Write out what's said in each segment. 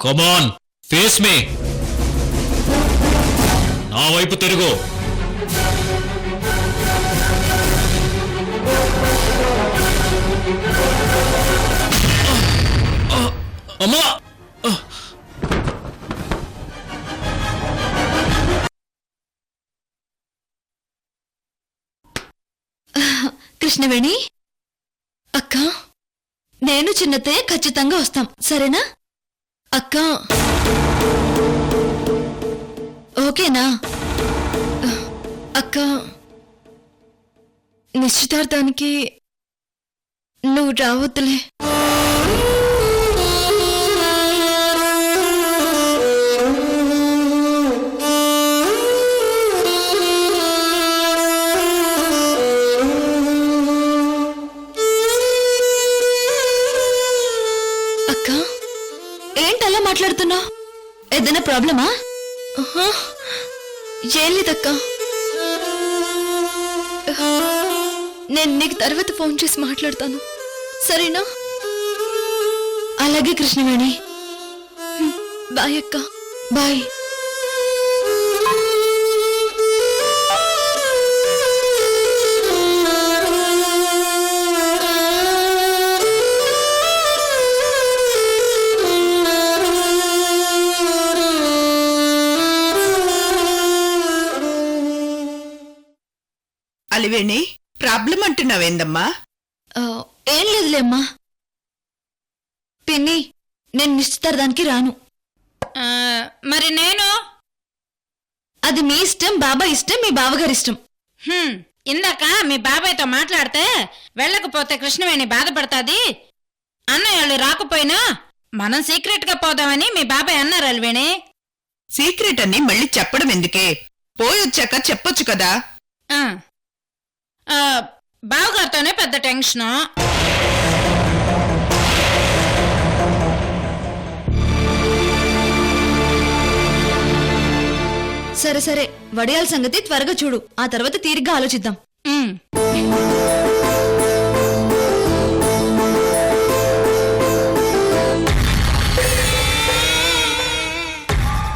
కమాన్ face మీ. నా వైపు తిరుగు. అమ్మా! కృష్ణవేణి అక్క, నేను చిన్నతే ఖచ్చితంగా వస్తాం, సరేనా అక్క? ఓకేనా అక్క? నిశ్చితార్థానికి నువ్వు రావద్దులే. అక్క, ఏంటలా మాట్లాడుతున్నావు? ఏదైనా ప్రాబ్లమా? ఏం లేదక్క. నేను నీకు తర్వాత ఫోన్ చేసి మాట్లాడతాను, సరేనా? అలాగే కృష్ణవేణి. బాయ్ అక్క, బాయ్. అలివేణి, ప్రాబ్లం అంటున్నావేందమ్మా? ఏం లేదులే అమ్మా. పిన్ని, నేను నిశ్చితార్థానికి రాను. మరి నేను? అది మీ ఇష్టం, బాబాయ్ ఇష్టం, మీ బావగారి ఇష్టం. ఇందాక మీ బాబాయ్తో మాట్లాడితే వెళ్ళకపోతే కృష్ణవేణి బాధపడతాది, అన్నయ్యళ్ళు రాకపోయినా మనం సీక్రెట్ గా పోదామని మీ బాబాయ్ అన్నారు. అలివేణి, సీక్రెట్ అని మళ్ళీ చెప్పడం ఎందుకే? పోయొచ్చాక చెప్పొచ్చు కదా. బావగారితోనే పెద్ద టెన్షను. సరే సరే, వడియాల సంగతి త్వరగా చూడు, ఆ తర్వాత తీరిగ్గా ఆలోచిద్దాం.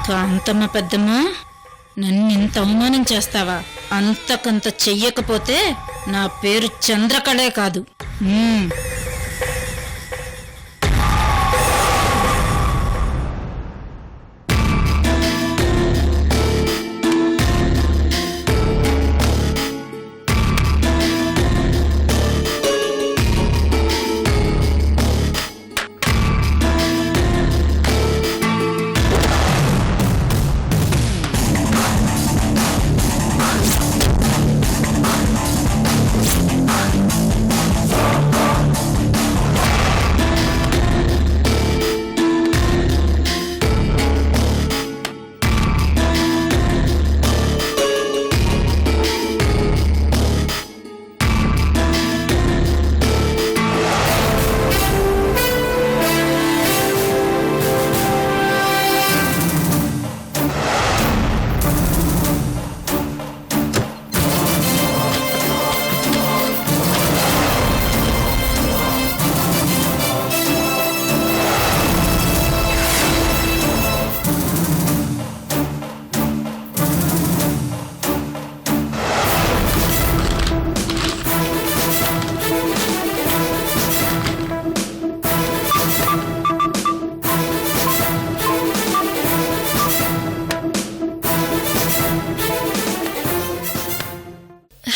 కాంతమ్మ పెద్దమ్మ, నన్ను ఇంత అవమానం చేస్తావా? అంతకంత చెయ్యకపోతే నా పేరు చంద్రకళే కాదు.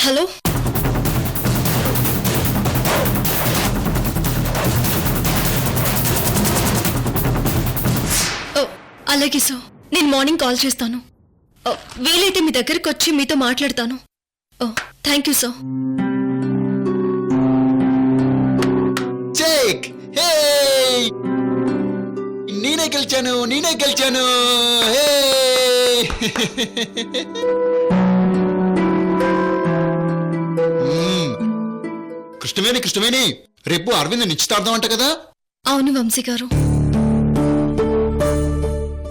హలో, అలాగే సో, నేను మార్నింగ్ కాల్ చేస్తాను. వీలైతే మీ దగ్గరికి వచ్చి మీతో మాట్లాడతాను. Thank you so. నేనే గెలిచాను. కృష్ణవేణి, రేపు అరవింద్ నిశ్చితార్థం అంట కదా? అవును వంశీ గారు.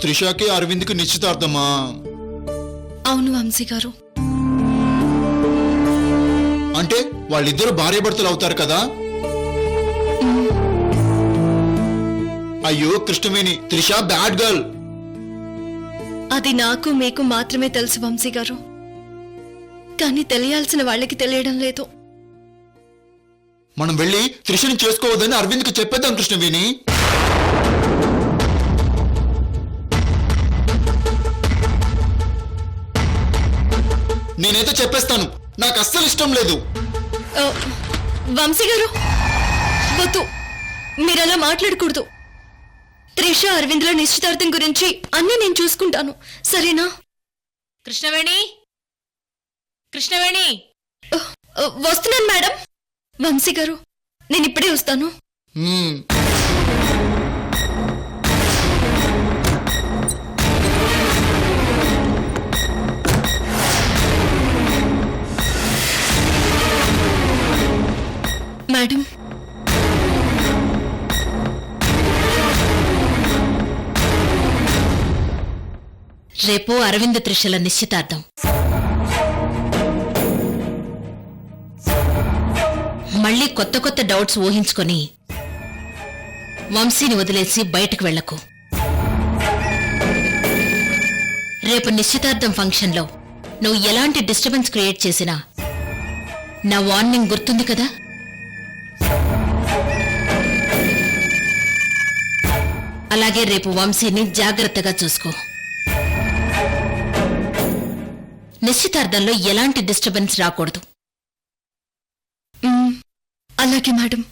త్రిషాకి అరవింద్కి నిశ్చితార్థమా? అవును వంశీ గారు. అంటే వాళ్ళిద్దరు భార్యాభర్తలు అవుతారు కదా? అయ్యో కృష్ణవేణి, త్రిష బ్యాడ్ గర్ల్. అది నాకు మీకు మాత్రమే తెలుసు వంశీ గారు, కానీ తెలియాల్సిన వాళ్ళకి తెలియడం లేదు. మనం వెళ్ళి త్రిషని చేసుకోవద్దని అరవింద్కి చెప్పేద్దాం కృష్ణవేణి. నేనైతే చెప్పేస్తాను, నాకు అస్సలు ఇష్టం లేదు. ఆ, వంశీ గారు వద్దు, మీరలా మాట్లాడకూడదు. త్రిష అరవింద్ల నిశ్చితార్థం గురించి అన్నీ నేను చూసుకుంటాను, సరేనా? కృష్ణవేణి, కృష్ణవేణి, వస్తున్నాను మేడం. వంశీ గారు, నేను ఇప్పుడే వస్తాను. మ్మ్. మేడం, రేపు అరవింద్ త్రిషల నిశ్చితార్థం. మళ్ళీ కొత్త కొత్త డౌట్స్ ఊహించుకొని వంశీని వదిలేసి బయటకు వెళ్లకు. రేపు నిశ్చితార్థం ఫంక్షన్లో నువ్వు ఎలాంటి డిస్టర్బెన్స్ క్రియేట్ చేసినా నా వార్నింగ్ గుర్తుంది కదా? అలాగే రేపు వంశీని జాగ్రత్తగా చూసుకో. నిశ్చితార్థంలో ఎలాంటి డిస్టర్బెన్స్ రాకూడదు. అలాగే మేడం.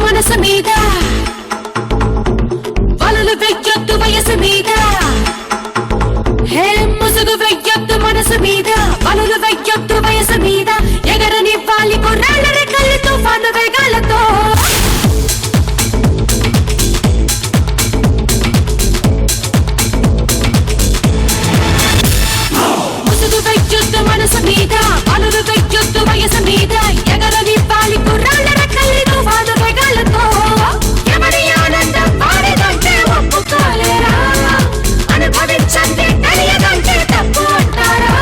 మనసు మీద వలలు వెయ్యొద్దు వయసు మీద, హే ముసుగు వెయ్యొద్దు మనసు మీద వలలు వెయ్యొద్దు వయసు మీద, ఎగరనివ్వాలి కొర్రాళ్ళ రెక్కల్ని తుఫాను వేగాలతో. ముసుగు వెయ్యొద్దు మనసు మీద వలలు వెయ్యొద్దు వయసు మీద, ఎగరనివ్వాలి కొర్రాళ్ళ రెక్కల్ని తుఫాను వేగాలతో. ఎవరి ఆనందం వారిదంటే ఒప్పుకోలేరా, అనుభవించండి తెలియదంటే తప్పు అంటారా,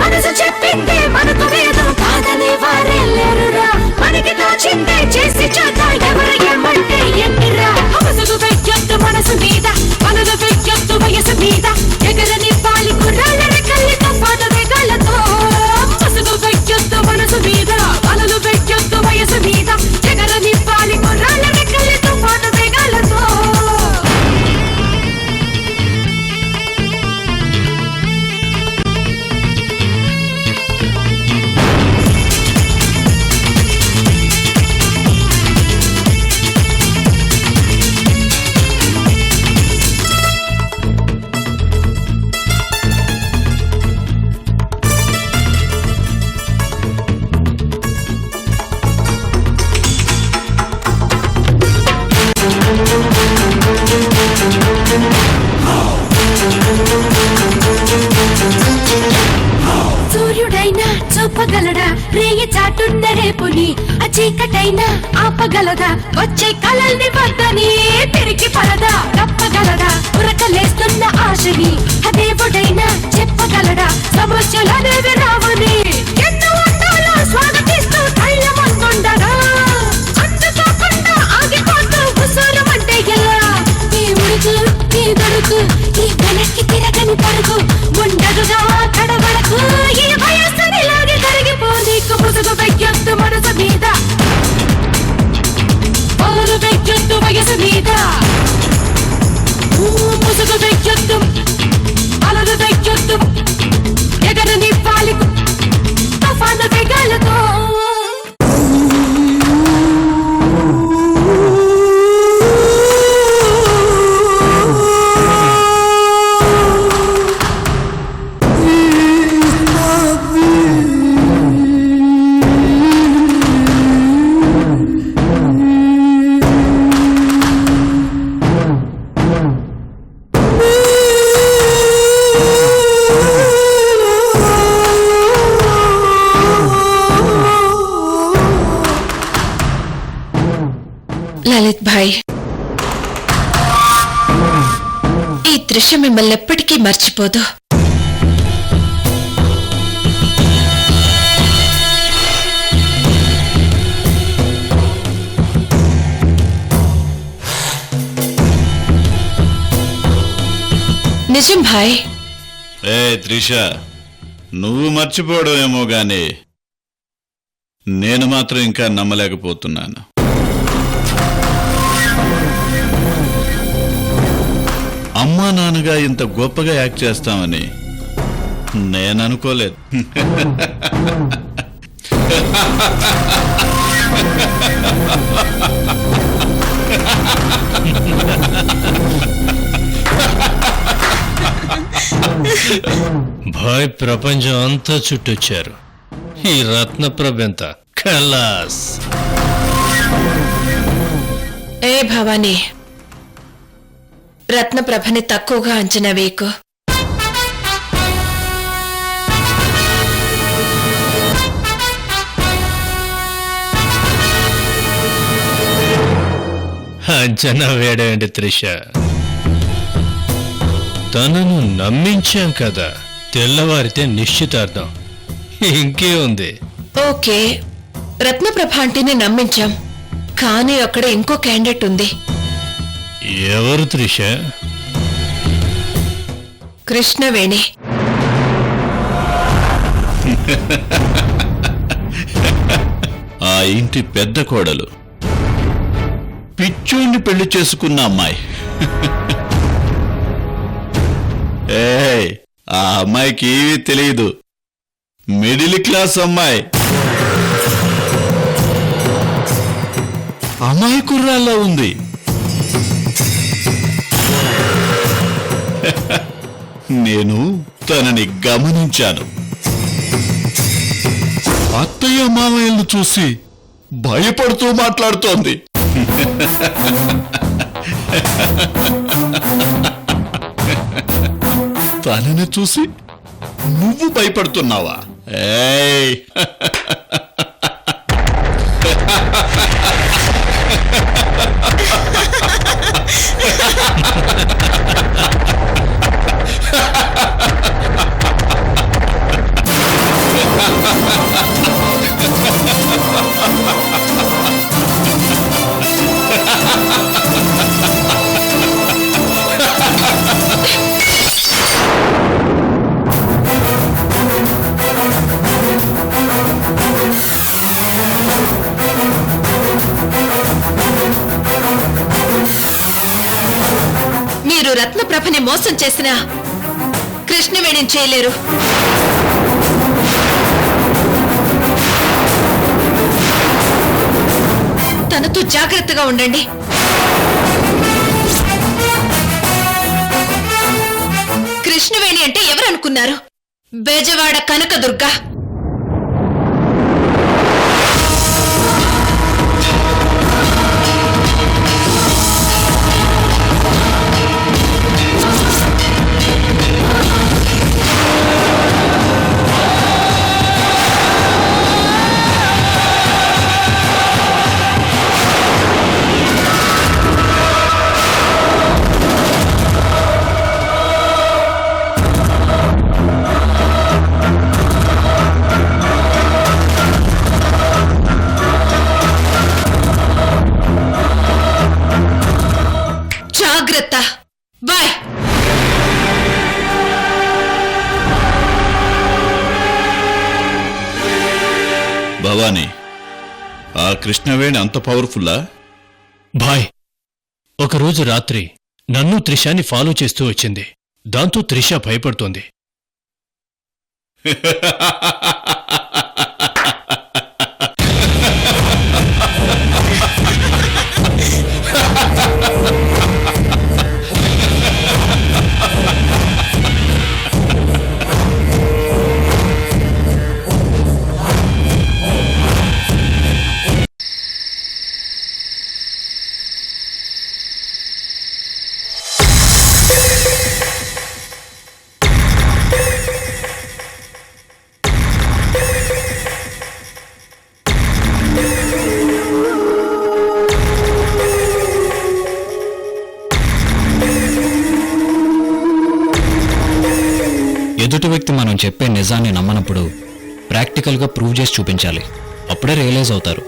మనసు చెప్పింది మనకు వేదం కాదని వారే లేరురా, మనకి తోచిందే చేసి చూద్దాం ఎవరు ఏమంటే ఎన్నిరా. ముసుగు వెయ్యొద్దు మనసు మీద వలలు వెయ్యొద్దు వయసు మీద, ఎగరనివ్వాలి కుర్రాళ్ళ రెక్కల్ని తుఫాను వేగాలతో. ముసుగు వెయ్యొద్దు మనసు మీద వలలు వెయ్యొద్దు వయసు మీద, ఎగరనివ్వాలి కుర్రాళ్ళ రెక్కల్ని తుఫాను వేగాలతో. సూర్యుడైనా చూపగలడా రేయి చాటున్న రేపుని, ఆ చీకటైనా ఆపగలదా వచ్చే కలల్ని వద్దని, తిరిగి పరదా తప్పగలదా ఉరకలేస్తున్న ఆశని, ఆ దేవుడైనా చెప్పగలడా సమస్యలనేవి రావని. ఎన్నో అందాలు స్వాగతిస్తూ ధైర్యం అందుండగా, అందుకోకుండా ఆగిపోతూ ఉసూరమంటే ఎలా. ఈ ఉడుకు ఈ దొడుకు ఈ వెనక్కి తిరగని పరుగు ఉండదుగా కడవరకు, ఈ వయస్సుని లాగి కరిగిపోనీకు. ముసుగు వెయ్యొద్దు మనసు మీద వలలు వెయ్యొద్దు వయసు మీద, ముసుగు వెయ్యొద్దు వలలు వెయ్యొద్దు, ఎగరనివ్వాలి తుఫాను వేగాలతో. త్రిష మిమ్మల్ని ఎప్పటికీ మర్చిపోదు. నిజం భాయ్. ఏ త్రిష, నువ్వు మర్చిపోవడమేమో గాని నేను మాత్రం ఇంకా నమ్మలేకపోతున్నాను. అమ్మా నాన్నగా ఇంత గొప్పగా యాక్ట్ చేస్తామని నేననుకోలేదు. భాయ్ ప్రపంచం అంతా చుట్టొచ్చారు. ఈ రత్నప్రభ ఎంత ఖలాస్. ఏ భవానీ, రత్నప్రభని తక్కువగా అంచనా వేయకు. అంచనా వేడేంటి త్రిష, తనను నమ్మించాం కదా, తెల్లవారితే నిశ్చితార్థం, ఇంకే ఉంది. ఓకే, రత్నప్రభ అంటేనే నమ్మించాం, కానీ అక్కడ ఇంకో క్యాండిడేట్ ఉంది. ఎవరు త్రిష? కృష్ణవేణి. ఆ ఇంటి పెద్ద కోడలు, పిచ్చోణ్ణి పెళ్లి చేసుకున్న అమ్మాయి. ఏయ్, ఆ అమ్మాయికి ఏమీ తెలియదు. మిడిల్ క్లాస్ అమ్మాయి, అమ్మాయి కుర్రాల్లో ఉంది. నేను తనని గమనించాను. అత్తయ్య మామయ్యలను చూసి భయపడుతూ మాట్లాడుతోంది. తనని చూసి నువ్వు భయపడుతున్నావా? ఏయ్, మీరు రత్నప్రభని మోసం చేసినా కృష్ణవేణిని చేయలేరు. తనతో జాగ్రత్తగా ఉండండి. కృష్ణవేణి అంటే ఎవరనుకున్నారు? బెజవాడ కనకదుర్గ. జాగ్రత్త. బాయ్. భవానీ, ఆ కృష్ణవేణి అంత పవర్ఫుల్లా? భాయ్, ఒకరోజు రాత్రి నన్ను త్రిషాని ఫాలో చేస్తూ వచ్చింది. దాంతో త్రిష భయపడుతోంది. ఎదుటి వ్యక్తి మనం చెప్పే నిజాన్ని నమ్మనప్పుడు ప్రాక్టికల్గా ప్రూవ్ చేసి చూపించాలి. అప్పుడే రియలైజ్ అవుతారు.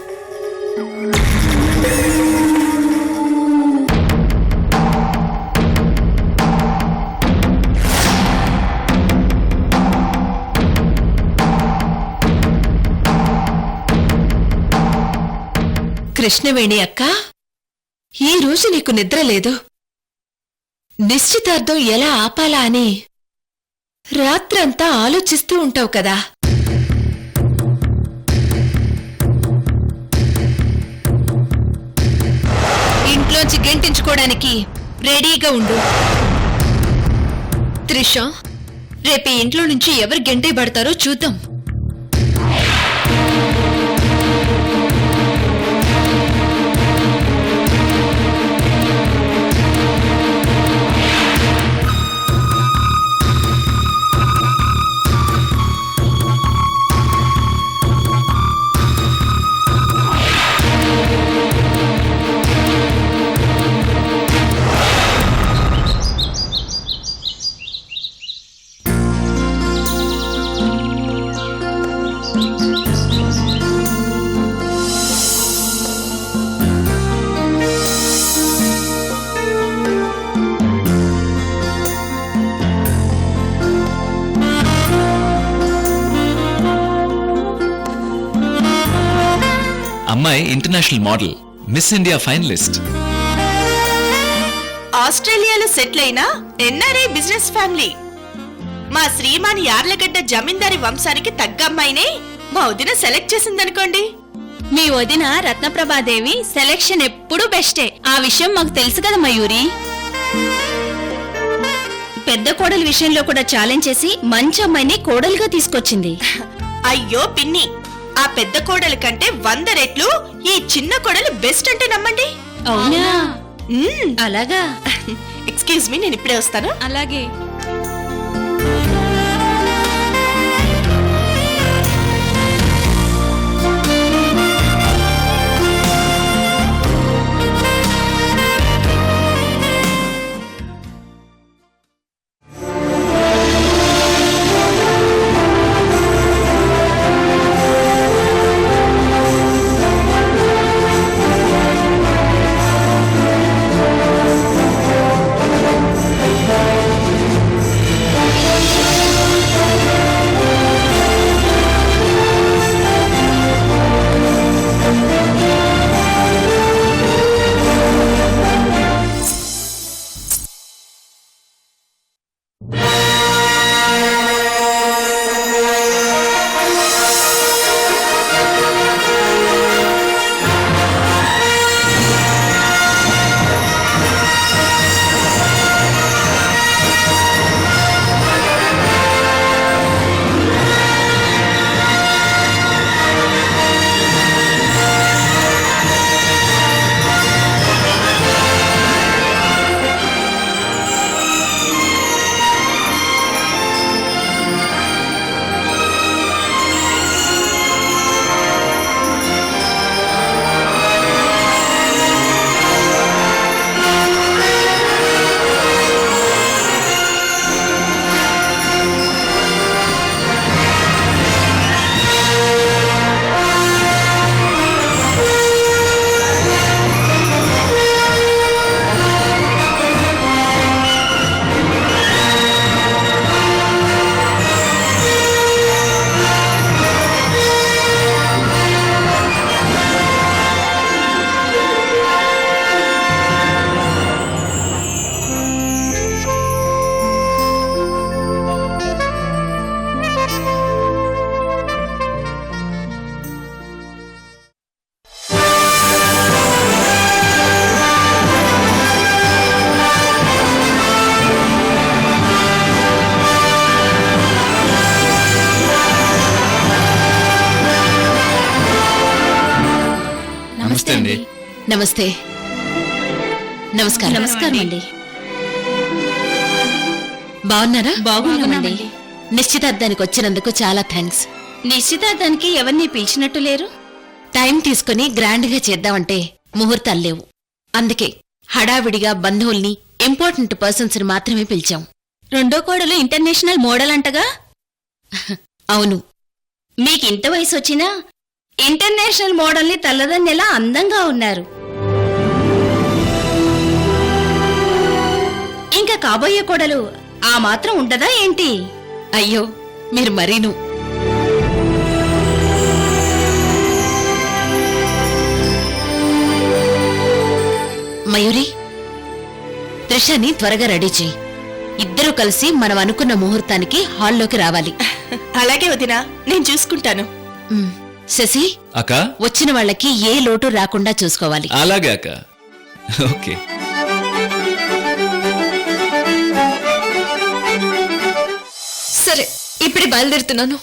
కృష్ణవేణి అక్క, ఈ రోజు నీకు నిద్ర లేదు. నిశ్చితార్థం ఎలా ఆపాలా అని రాత్రంతా ఆలోచిస్తూ ఉంటావు కదా. ఇంట్లోంచి గెంటించుకోవడానికి రెడీగా ఉండు. త్రిష, రేపు ఈ ఇంట్లో నుంచి ఎవరు గెంటే పడతారో చూద్దాం. అమ్మాయి international model, miss India finalist. ఆస్ట్రేలియాలో సెటిల్ అయిన ఎన్ఆర్ఐ బిజినెస్ ఫ్యామిలీ. మా శ్రీమాన్ యార్లగడ్డ జమీందారి వంశానికి తగ్గ అమ్మాయినే మా వదిన సెలెక్ట్ చేసిందనుకోండి. మీ వదిన రత్నప్రభాదేవి సెలెక్షన్ ఎప్పుడూ బెస్టే. ఆ విషయం మాకు తెలుసు కదా మయూరి. పెద్ద కోడలి విషయంలో కూడా ఛాలెంజ్ చేసి మంచి అమ్మాయిని కోడలుగా తీసుకొచ్చింది. అయ్యో పిన్ని, ఆ పెద్ద కోడలు కంటే 100 రెట్లు ఈ చిన్న కోడలు బెస్ట్ అంటే నమ్మండి. అవునా? అలాగా. ఎక్స్క్యూజ్ మీ, నేను ఇప్పుడే వస్తాను. అలాగే. నమస్తే అండి. నమస్తే. నమస్కారం. నమస్కారం అండి. బాగున్నారా? బాగున్నామండి. నిశ్చితార్థానికి వచ్చినందుకు చాలా థ్యాంక్స్. నిశ్చితార్థానికి ఎవరిని పిలిచినట్టు లేరు? టైం తీసుకుని గ్రాండ్ గా చేద్దామంటే ముహూర్తాలు లేవు. అందుకే హడావిడిగా బంధువుల్ని, ఇంపార్టెంట్ పర్సన్స్ ని మాత్రమే పిలిచాం. రెండో కోడలు ఇంటర్నేషనల్ మోడల్ అంటగా? అవును, మీకింత వయసు వచ్చినా ఇంటర్నేషనల్ మోడల్ని తల్లదన్నెలా అందంగా ఉన్నారు. ఇంకా కాబోయే కోడలు ఆ మాత్రం ఉండదా ఏంటి? అయ్యో మీరు మరీను. మయూరి, త్రిషని త్వరగా రెడీ చెయ్యి. ఇద్దరూ కలిసి మనం అనుకున్న ముహూర్తానికి హాల్లోకి రావాలి. అలాగే వదినా, నేను చూసుకుంటాను. శశి, అక్క వచ్చిన వాళ్ళకి ఏ లోటు రాకుండా చూసుకోవాలి. అలాగే అక్క. ఓకే. సరే, ఇప్పుడు బయలుదేరుతున్నాను.